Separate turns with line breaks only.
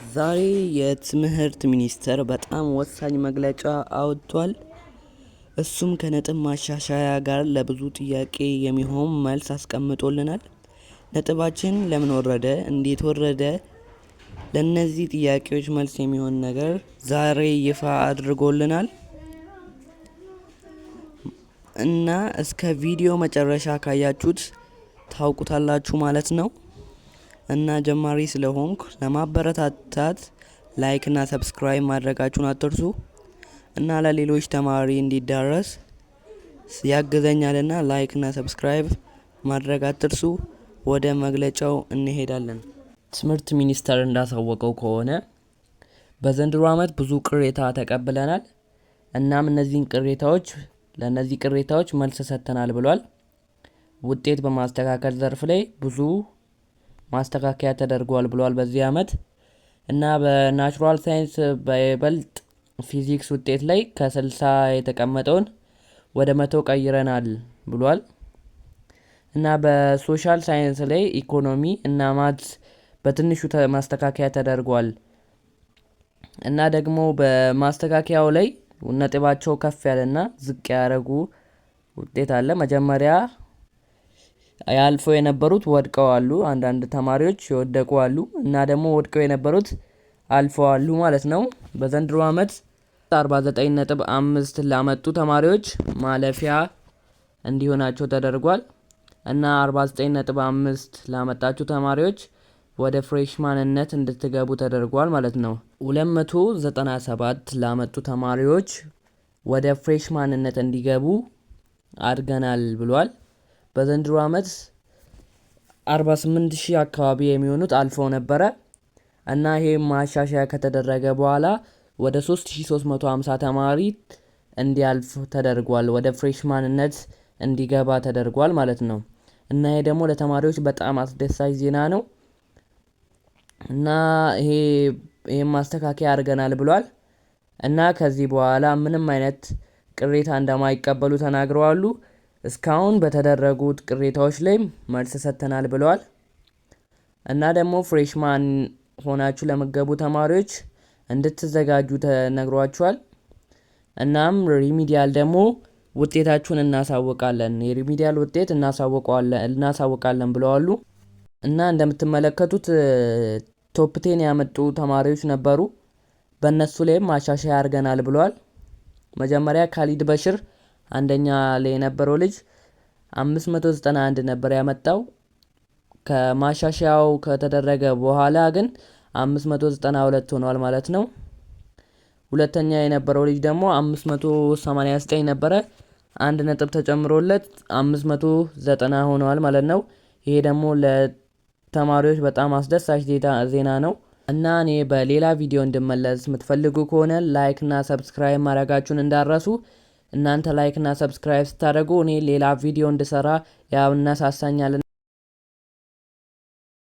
ዛሬ የትምህርት ሚኒስቴር በጣም ወሳኝ መግለጫ አውጥቷል። እሱም ከነጥብ ማሻሻያ ጋር ለብዙ ጥያቄ የሚሆን መልስ አስቀምጦልናል። ነጥባችን ለምን ወረደ፣ እንዴት ወረደ፣ ለነዚህ ጥያቄዎች መልስ የሚሆን ነገር ዛሬ ይፋ አድርጎልናል እና እስከ ቪዲዮ መጨረሻ ካያችሁት ታውቁታላችሁ ማለት ነው። እና ጀማሪ ስለሆንኩ ለማበረታታት ላይክ እና ሰብስክራይብ ማድረጋችሁን አትርሱ እና ለሌሎች ተማሪ እንዲዳረስ ያግዘኛልና ላይክ እና ሰብስክራይብ ማድረግ አትርሱ። ወደ መግለጫው እንሄዳለን። ትምህርት ሚኒስቴር እንዳሳወቀው ከሆነ በዘንድሮ ዓመት ብዙ ቅሬታ ተቀብለናል። እናም ለነዚህ ቅሬታዎች መልስ ሰጥተናል ብሏል። ውጤት በማስተካከል ዘርፍ ላይ ብዙ ማስተካከያ ተደርጓል ብሏል በዚህ ዓመት እና በናቹራል ሳይንስ በይበልጥ ፊዚክስ ውጤት ላይ ከ60 የተቀመጠውን ወደ 100 ቀይረናል ብሏል እና በሶሻል ሳይንስ ላይ ኢኮኖሚ እና ማትስ በትንሹ ማስተካከያ ተደርጓል እና ደግሞ በማስተካከያው ላይ ነጥባቸው ከፍ ያለና ዝቅ ያደረጉ ውጤት አለ። መጀመሪያ ያልፈው የነበሩት ወድቀው አሉ፣ አንዳንድ ተማሪዎች የወደቁ አሉ እና ደግሞ ወድቀው የነበሩት አልፈዋል ማለት ነው። በዘንድሮ ዓመት 49.5 ላመጡ ተማሪዎች ማለፊያ እንዲሆናቸው ተደርጓል እና 49.5 ላመጣችሁ ተማሪዎች ወደ ፍሬሽማንነት እንድትገቡ ተደርጓል ማለት ነው። 297 ላመጡ ተማሪዎች ወደ ፍሬሽማንነት እንዲገቡ አድርገናል ብሏል። በዘንድሮ ዓመት 48,000 አካባቢ የሚሆኑት አልፈው ነበረ እና ይሄ ማሻሻያ ከተደረገ በኋላ ወደ 3350 ተማሪ እንዲያልፍ ተደርጓል፣ ወደ ፍሬሽማንነት እንዲገባ ተደርጓል ማለት ነው። እና ይሄ ደግሞ ለተማሪዎች በጣም አስደሳች ዜና ነው እና ይሄ ማስተካከያ አድርገናል ብሏል እና ከዚህ በኋላ ምንም አይነት ቅሬታ እንደማይቀበሉ ተናግረዋል። እስካሁን በተደረጉት ቅሬታዎች ላይ መልስ ሰጥተናል ብለዋል እና ደግሞ ፍሬሽማን ሆናችሁ ለምትገቡ ተማሪዎች እንድትዘጋጁ ተነግሯችኋል። እናም ሪሚዲያል ደግሞ ውጤታችሁን እናሳውቃለን፣ የሪሚዲያል ውጤት እናሳውቃለን ብለዋል እና እንደምትመለከቱት ቶፕ 10 ያመጡ ተማሪዎች ነበሩ። በእነሱ ላይም ማሻሻያ አድርገናል ብለዋል። መጀመሪያ ካሊድ በሽር አንደኛ ላይ የነበረው ልጅ 591 ነበር ያመጣው። ከማሻሻያው ከተደረገ በኋላ ግን 592 ሆኗል ማለት ነው። ሁለተኛ የነበረው ልጅ ደግሞ 589 ነበረ፣ አንድ ነጥብ ተጨምሮለት 590 ሆኗል ማለት ነው። ይሄ ደግሞ ለተማሪዎች በጣም አስደሳች ዜና ነው እና እኔ በሌላ ቪዲዮ እንድመለስ የምትፈልጉ ከሆነ ላይክ እና ሰብስክራይብ ማድረጋችሁን እንዳረሱ። እናንተ ላይክ እና ሰብስክራይብ ስታደርጉ እኔ ሌላ ቪዲዮ እንድሰራ ያነሳሳኛል።